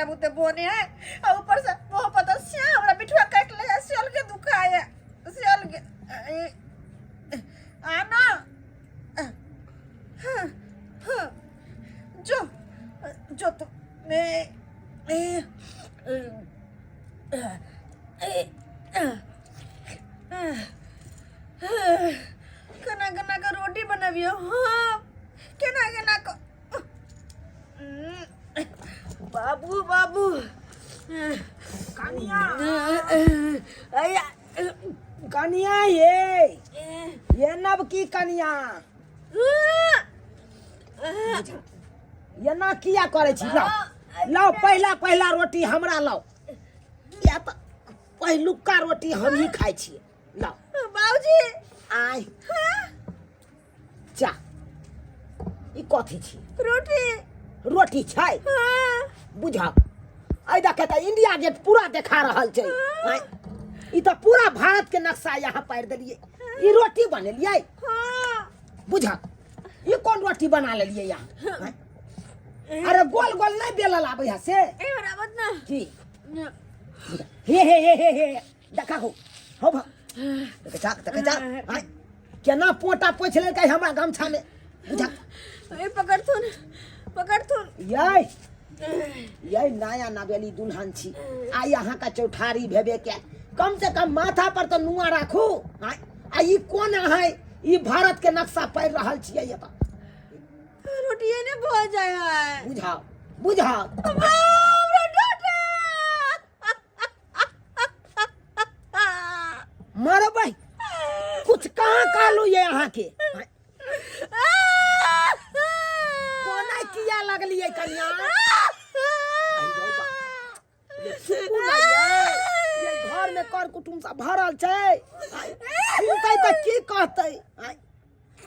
बुते बोने है और ऊपर से वो पता से हमरा बिठवा काट ले सियल के दुखाए सियल के आना जो जो तो कना कना का रोटी बनावियो हाँ केना केना को बाबू बाबू कानिया कनिया ये नब की कनिया ये ना किया करे छी लाओ लाओ पहला रोटी हमरा लाओ या तो पहिलुका रोटी हम ही खाई छी लाओ बाबूजी आय चा ई कथी छी रोटी छै बुझा आई देखे त इंडिया गेट पूरा देखा रहल छै ई तो पूरा भारत के नक्शा यहाँ पार देलिए ई रोटी बनेलिए बुझा ये कौन रोटी बना लेलिए यहाँ अरे गोल गोल नहीं बेलल आबे है से ए बराबर ना की हे देखा हो देखे जा केना पोटा पोछ ले के हमरा गमछा में बुझा ए पकड़थुन ये नया नवेली दुल्हन छी आ यहाँ का चौठारी भेबे के कम से कम माथा पर तो नुआ राखू आ ई कोन है ई भारत के नक्शा पढ़ रहल छियै ये तो रोटिए ने भो जाय है बुझाओ मारो भाई कुछ कहाँ कालू ये यहाँ के कोना किया लगलिए कन्या ये घर में कर कुटुम सब भरल छै सुनतै त की कहतै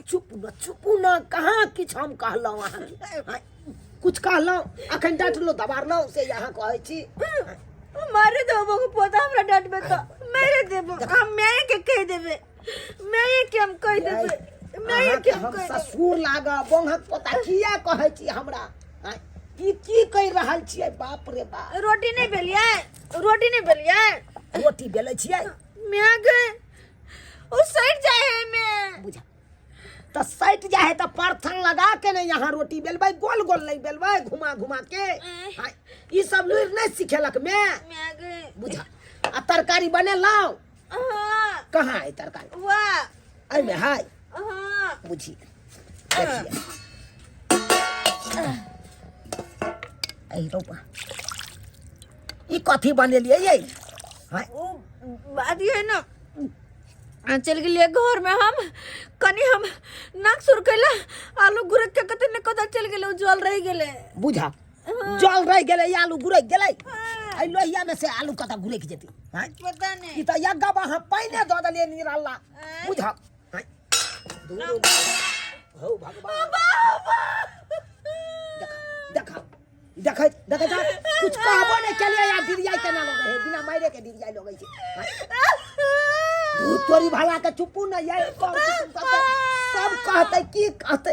चुप न कहाँ किछ हम कहलौ अहाँ कुछ कहलौ अखन डटलो दबारलो से यहाँ कहै छी मारे देबो को पोता हमरा डटबे तो मारे देबो हम मैं के कह देबे मैं के हम कह देबे मैं के हम ससुर लागा बोंहक पोता किया कहै छी हमरा ई की कह रहल छियै बाप रे बाप रोटी नहीं बेलिए रोटी बेलै छियै मैं गए उस साइड जाए है मैं बुझा तो साइड जाए तो परथन लगा के ने यहाँ रोटी बेलबै गोल गोल नहीं बेलबै घुमा घुमा के ई सब लुइर नहीं सिखेलक मैं गए बुझा आ तरकारी बने लाओ कहाँ है तरकारी वाह आई में हाय हां बुझी देखिए आई रोपा ई कथी बनेलिए ये हाय ओ बात ये है ना चल गेलिए घर में हम कनी हम नाक सुर कैला आलू गुरक के कते ने कदा चल गेले जल रह गेले बुझा जल रह गेले आलू गुरक गेले आई लोहिया में से आलू कदा गुरक जेती हाय पता नहीं ई त यग्गा बहा पानी द दलिए निराला बुझा हाय हो भगवान देखा जा कुछ कहबो नहीं चलिए यार दिरिया केना लगे है बिना मारे के दिरिया लगे छै भूत तोरी भाला के चुप्पू न ये सब कहते की कहते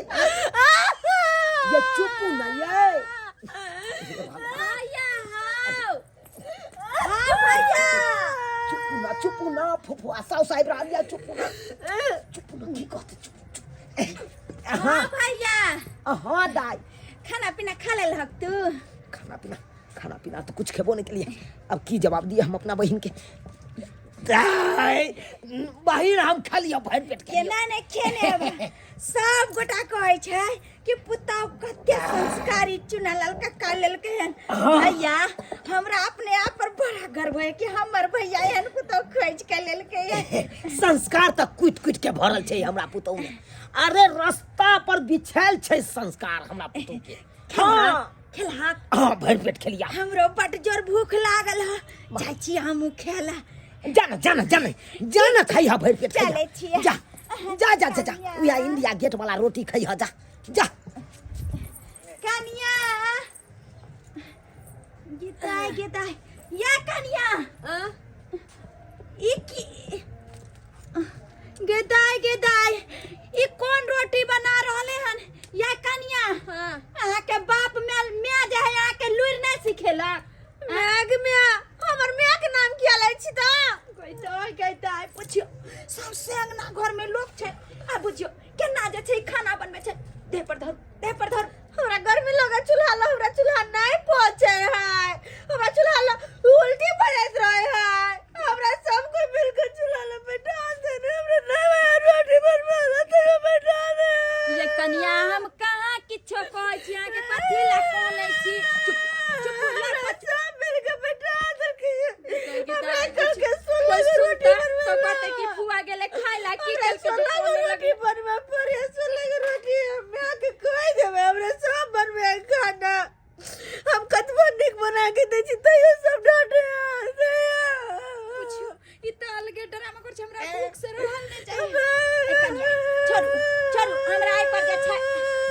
ये चुप्पू न ये चुप्पू ना फुफुआ साउ साहिब रानिया चुप्पू ना की कहते हां भैया हां दाई खाना पीना खा ले हक तू खाना पीना तो कुछ खेबो नहीं के लिए अब की जवाब दिए हम अपना बहन के बहन हम खा लिया बहन पेट के केना ने खेने सब गोटा कहै छै कि पुताव कते संस्कारी चुना ललका का लेलके हन भैया हमरा अपने आप पर बड़ा गर्व है कि हमर भैया एहन पुताव खोज के लेलके संस्कार तो कुट के भरल छै हमरा पुतौ में अरे रास्ता पर बिछायल छै संस्कार हमरा पुतौ के हां खेलहा हां भर पेट खेलिया हमरो बड जोर भूख लागल है जाइ छी हमहु खेला जाना खाई हा भर पेट चले छिए जा उया इंडिया गेट वाला रोटी खाई हा जा कनिया गीता या कनिया ई की गेदाई ई कौन रोटी बना रहले हन या कनिया हां अहाँ के बाप में जे है यहाँ के लुर नहीं सिखेला पर धर हमरा घर में लगा चूल्हा ला हमरा चूल्हा नहीं पहुंचे है हमरा चूल्हा ला उल्टी पड़त रहे है हमरा सब कोई मिलकर चूल्हा ला बैठा दे हमरा नहीं रोटी बनवा दे बैठा दे ये कन्या हम कहाँ किछो कहै छी अहाँ के कथि ला कहै छी चुप चुप सब मिलकर बैठा दे हमरा कल के कोई रोटी सुनता तो कहते कि फुआ गेले खाइ ला की कल के रोटी बनवा पड़े सोलह रोटी मैं के कोई देबे हमरा सब बनवे खाना हम कतबो निक बना के दै छी तइयो सब डांटे पूछियो ई त अलगे ड्रामा कर छ हमरा भूख से रहल नै चाहिए ए कन्या छोड़ू छोड़ू हमरा आई पर जे छै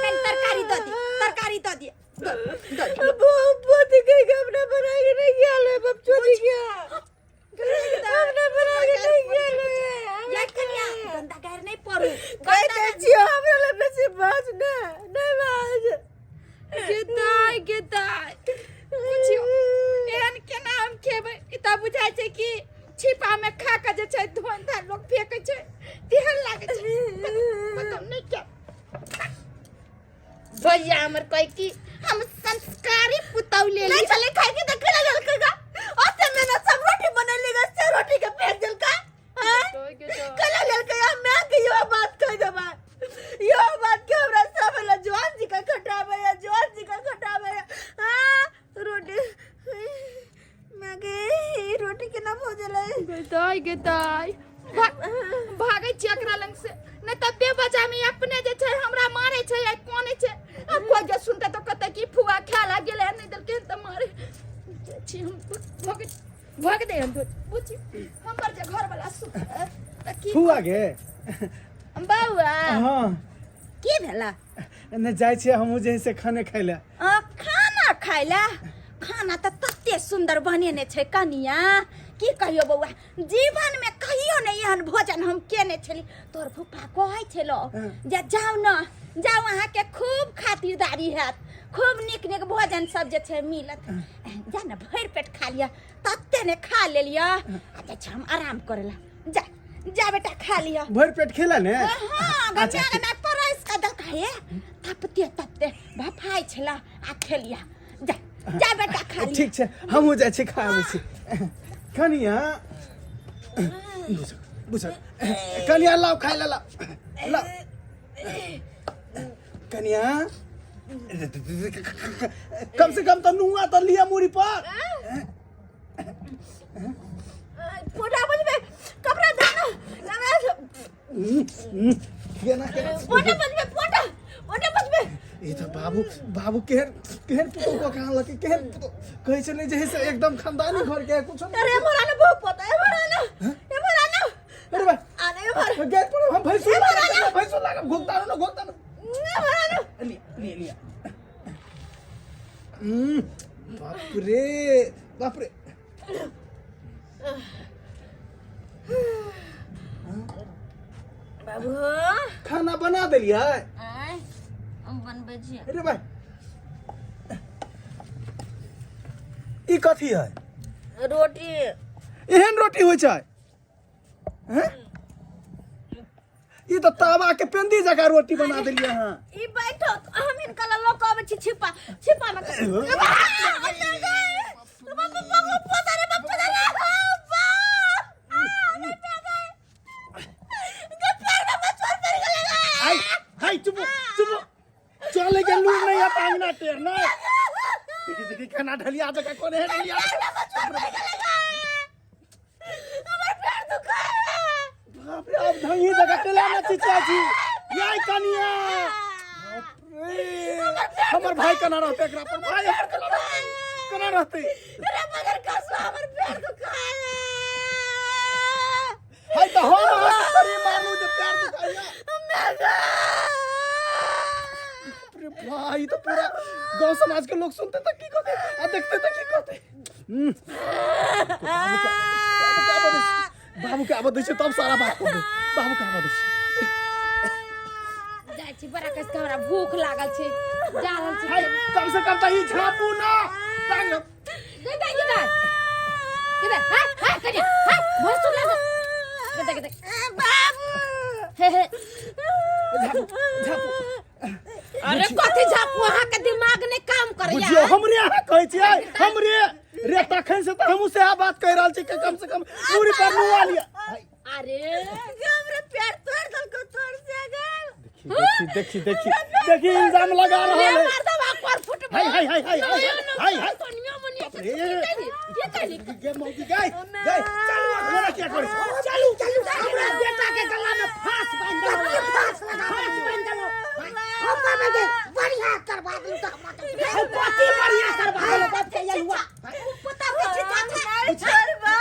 कन तरकारी द दी बहुत के अपना बना के नहीं गेल है बाप चोरी क्या अपना बना के नहीं गेल है या कन्या गंदा गैर नहीं पड़ू कह दे छियो हमरा लगे से बाज नहीं बाज गेदाय पूछियो एहन केना हम खेबै ई त बुझाय छै कि छिपा में खा के जे छै धोन धान लोग फेकै छै तेहन लागे छै पता नहीं क्या भैया हमर कह कि हम संस्कारी पुतौ ले नहीं चले खाए के देखे लगल कगा ओते में ना सब रोटी बनैले ग से रोटी के फेंक देल का कला लड़का मैं के यो बात कह देबा यो बात के हमरा सब ला जवान जी का खटावे या जवान जी का खटावे हां रोटी मैं के रोटी के ना भोजले गेदाय भागे छी एकरा लंग से नहीं त बे बजा में अपने जे छै हमरा मारे छै आ कोने छै अब कोई जे सुनते तो कहते कि फुआ खाला गेले नहीं दल के त मारे छी हम भाग दे हम बुझी हमर जे घर वाला सुत त की फुआ गे बाउआ हाँ की भेला ने जाय छियै हमहू जे से खाने खाइले खाना खाइला खाना त तते सुंदर बनेने छै कनिया की कहियो बौआ जीवन में कहियो नहीं एहन भोजन हम केने छली तोर फूफा कहै छलो जे जाओ न जाओ अहाँ के खूब खातिरदारी हैत खूब निक निक भोजन सब जे छै मिलत जा न भर पेट खा लिया तते ने खा लेलिया अच्छा हम आराम करेला जा जा बेटा खा लिया भर पेट खेला ने हां गंजा में परस का दखाए तपते तपते भफाई छला आ खेलिया जा जा बेटा खा लिया ठीक छै हमहू जाय छी खाबै छी कनिया बुझ कनिया लाओ खाइ ला लाओ कनिया कम से कम तो नुआ तो लिया मुड़ी पर पोटा बज में कपड़ा धानो केना पोटा बज में पोटा बज में ये तो बाबू केहन पुतो को कहां लके केहन पुतो कहै छै ने जे से एकदम खानदानी घर के कुछ अरे मोरा ने बहुत पता है मोरा ना अरे भाई आने भर गेट पर हम भैंसो लगा घोकता ना मोरा ना लिया बाप रे बाबू खाना बना देलिए हम बनबै छी अरे भाई ई कथी है रोटी एहन रोटी होइ छै हैं ई तो तावा के पेंदी जगह रोटी बना देलिए हां ई बैठो हम इनका लोक आबै छी छिपा में हाय चुप चले के लूर नहीं है पांगना टेर ना देखी खाना ढलिया जगह कोने है ढलिया बाप रे अब धंगी जगह टेला ना चिचा छी याई कनिया हमर भाई कना रहते एकरा पर भाई हमर कना रहते अरे मगर कसवा हमर पैर दुखाए हाय तो हम करी मारू जे पैर दुखाइया अरे भाई तो पूरा गांव समाज के लोग सुनते तो की कहते आ देखते तो की कहते बाबू का आवाज तब सारा बात कहते बाबू का आवाज जाय छी बड़ा कस के हमरा भूख लागल छै जा रहल छी हाय कम से कम तो ही झापू ना टांग किधर हाय करिया हाय बहुत सुन लागल किधर बाबू हे झापू अरे कथी जा वहां के दिमाग ने काम करैया बुझियो हमरे यहाँ कहै छियै हमरे रे तखन से तो हमहू से आ बात कह रहल छी कि कम से कम पूरी पर नुआ लिया अरे हमरा पैर तोड़ दलको तोड़ से गल देखी इल्जाम लगा रहा है मर्दवा पर फुट हाय कनिया मनिया ये कहली ये मौकी गई चलो हमरा क्या करे चलू हमरा बेटा के गला में फांस बांध दो फांस बांध दो हम में दे बढ़िया करवा दू तो हम कथी बढ़िया करवा दो बात के ये हुआ पता कुछ छोड़बा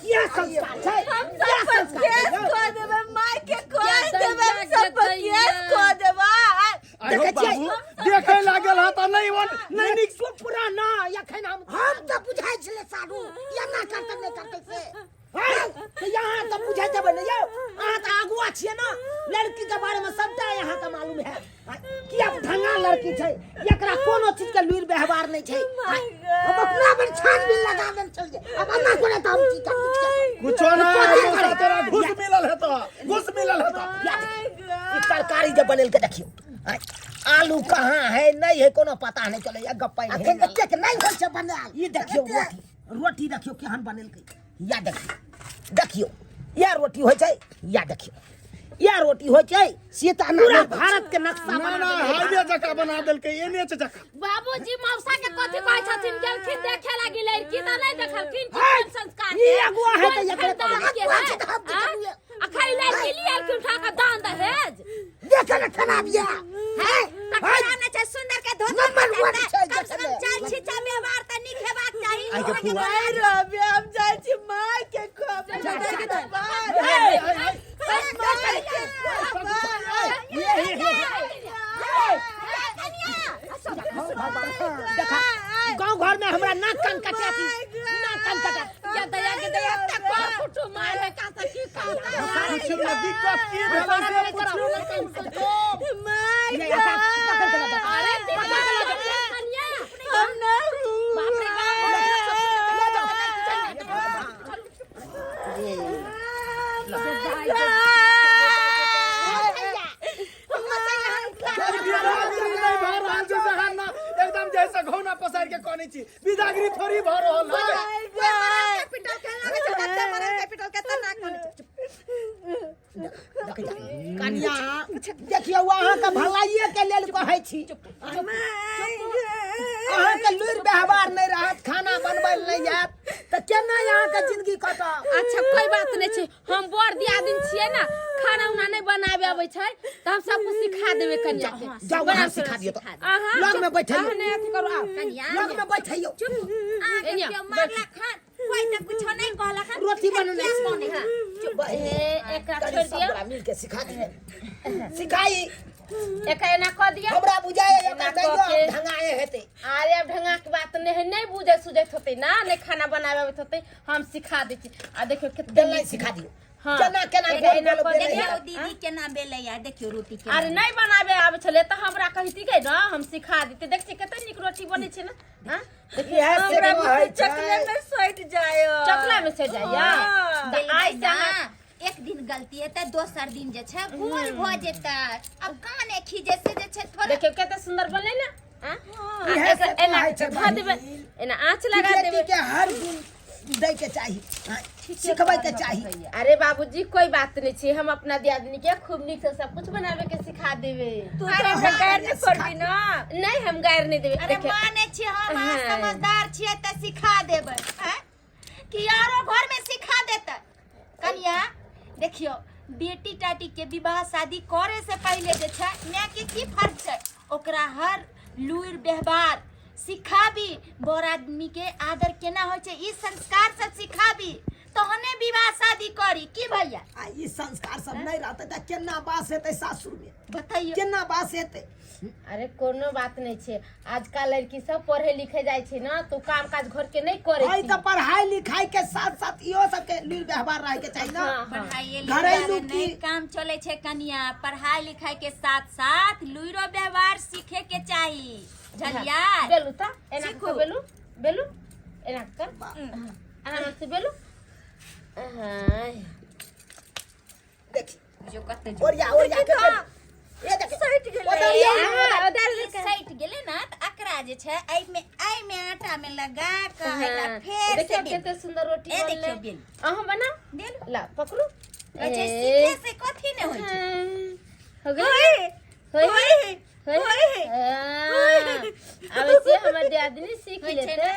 ये संस्कार है हम सब केस को देबे माय के कोई देबे सब केस को देबा देखै बाबू देखे लागल ह त नहीं निक पुराना यखन हम तो बुझाइ छले साडू या ना करते नहीं करते से तो यहाँ तो बुझाइ देबे न यौ अहाँ तो आगुआ छियै ना लड़की के बारे में सबटा यहाँ का मालूम है कि अब ढंगा लड़की छै एकरा कोनो चीज के लुइर व्यवहार नहीं छै हम अपना पर छानबीन लगा देन चल जे अब अन्ना कोने तो हम की कर कुछो ना तेरा घुस मिलल है तो ई तरकारी जे बनेल के देखियो आलू कहाँ है नहीं है कोनो पता नहीं चले या गप्पा नहीं नहीं होय छै बनाल ई देखियो रोटी देखियो केहन बनेल के या देखियो या रोटी होय छै या देखियो या रोटी होय छै सीता पूरा भारत के नक्शा ना हाईवे जका बना देल के एने छ जका बाबूजी मौसा के कथि कहै छथिन गेलखिन देखे लागी लड़की त नहीं देखलखिन की संस्कार ई अगुआ है त एकरे अखै लड़की लियल के उठा के दान दहेज देखे न खराब या है तकरा ने छै सुंदर के धोती नंबर 1 छै कम से कम चार छिछा व्यवहार त नी खेबाक चाही आई के फुआ रबे हम जाय छी माय के खोप गांव घर में हमरा नाक कान कटा थी नाक कान कटा या दया के दया तक कर फुटू मार है का की कहता कुछ में दिक्कत की भेल से माय अरे कन्या हम ना बाप रे एकदम जैसे घौना पसार के कहने छी विदागिरी थोड़ी भ रहल है कैपिटल के लगे छै कते मरे कैपिटल के तना कोन कन्या देखियो अहाँ के भलाइए के लेल कहै छी अहाँ के लुइर व्यवहार नहीं रहत खाना बनबै नहीं जात त केना अहाँ के जिंदगी कटत अच्छा कोई बात नहीं छै हम बड़ दियादिन छियै ना खाना उना नहीं बनाबे आबै छै त हम सब कुछ सिखा देबे कन्या के जाओ वहां सिखा दियो तो लग में बैठियो नहीं अथी करू आ कन्या लग में बैठियो आगे के मारला खान कोई त कुछ नहीं कहला खान रोटी बनने कोने हां एकरा छोड़ दियो मिल के सिखा दिए सिखाई एका एना क दियो हमरा बुझाए एना एकर कऽ के। दैयो ढंगाए हेते अरे अब ढंगा के बात नहीं बुझे सुझत होते ना नहीं खाना बनावे होते हम सिखा दै छी आ देखियो कितना बेलै सिखा दियो हाँ। केना केना एना गोल गोल कऽ बेलै दियो। देखियो दीदी केना बेले या देखियो रोटी के अरे नहीं बनावे आवे छले त हमरा कहती गई ना हम सिखा देते देख छी कते निक रोटी बनै छै ना हां देखिए है से हमरा है चकले में सट जायो चकला में से जाइया त आई जाना एक दिन गलती है त दोसर दिन जे छै भूल भ जेतै अब काने खीजे से जे छै थोड़ा देखियो कते सुंदर बनले ना हां इहे से एना कहै छै खा देबे एना आँच लगा बेटी देबे के हर दिन दै के चाही सिखबै के चाही अरे बाबूजी कोई बात नहीं छै हम अपना दियादनी के खूब निक से सब कुछ बनावे के सिखा देबे तू तो गैर नहीं करबी ना नहीं हम गैर नहीं देबे अरे माने छी हम समझदार छियै त सिखा देबै हैं कि यारो घर में सिखा देतै कन्या देखियो बेटी टाटी के विवाह शादी करे से पहले जे छै माय के की फर्ज छै ओकरा हर लुइर व्यवहार सिखाबी बड़ आदमी के आदर केना होय छै ई संस्कार सब सिखाबी तहने विवाह शादी करी की भैया आ ई संस्कार सब नहीं रहते त केना बास हेतै सासुर में बताइयो केना बास हेतै अरे कोनो बात नहीं छै आजकल लड़की सब पढ़े लिखे जाय छै ना तो काम काज घर के नहीं करे आई छै त पढ़ाई लिखाई के साथ साथ इहो सब के लुइर व्यवहार रहे के चाही ना पढ़ाई घरेलू लिखाई की काम चले छै कन्या पढ़ाई लिखाई के साथ साथ लुइरो व्यवहार सीखे के चाही झलिया बेलू ता एना सीखू। को बेलू बेलू एना कर आराम से बेलू हां देखी जो कते ओरिया ओरिया के ए देख सैट गेलै। ओदरिया सैट गेलै ना त एकरा जे छै एइ में आटा में लगा के एकरा फेर देखियो से बेल। कितने सुंदर रोटी ए बनले। देखियो बेल। अहाँ बना देल। ला पकड़ू। अच्छा सीखे से कथी ने होय छै। हो गई होई अब से हमर दियादनी सीख होय छै लेते।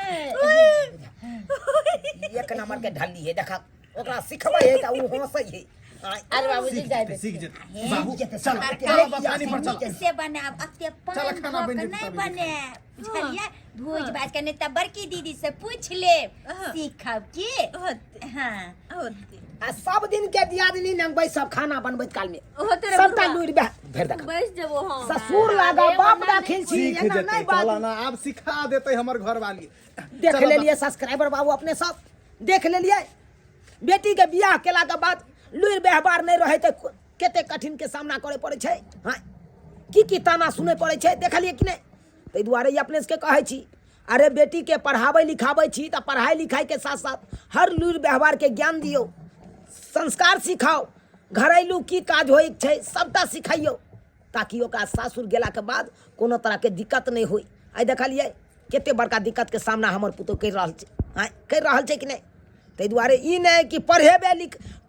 एक नंबर के ढल्ली है देखा ओकरा सिखबै है त उ हंसै है अरे बाबूजी जाय दे। सीख जेते बाबू चल तरकारी चल बस पानी पर चल कैसे बनाब अत्ते चल, पान खाना बन धऽ के जेतै नहीं तभी बने बुझलियै भूज भाज के नहीं त बड़की दीदी से पूछ ले सीखब की हां आ सब दिन के दियादनी नंगबै सब खाना बनबैत काल में होते सबटा लुरि बे भेर देखा बैस जबो हां ससुर लागा बाप दाखिल छी सीख एना जेते नहीं चल बात ना अब सिखा देते हमर घर वाली देख लेलिए सब्सक्राइबर बाबू अपने सब देख लेलिए बेटी के बियाह केला के बाद लुरि व्यवहार नहीं रहे त केते कठिन के सामना करे पड़े छै हां की ताना सुने पड़े छै देखलिए कि नहीं तै दुआरे ये अपने से कहै छी अरे बेटी के पढ़ाबै लिखाबै छी त पढ़ाई लिखाई के साथ साथ हर लुरि व्यवहार के ज्ञान दियो संस्कार सिखाओ घरेलू की काज होई छै सबटा सिखाइयो ताकि ओकरा सासुर गेला के बाद कोनो तरह के दिक्कत नहीं होई आई देखलिए केते बड़का दिक्कत के सामना हमर पुतो कर रहल छै हां कर रहल छै कि नहीं तै दुआरे ई नहीं कि पढ़ेबे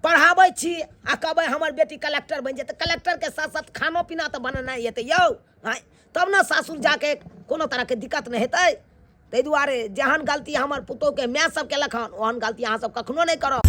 पढ़ाबै छी आ कहबै हमर बेटी कलेक्टर बन जेतै कलेक्टर के साथ साथ खानो पीना तो बननाइ हेतै यौ हां तब ना सासुर जाके कोनो तरह के दिक्कत नहीं हेतै तै दुआरे जेहन गलती हमर पुतो के माय सब केलक हन ओहन गलती अहाँ सब कखनो नहीं करब।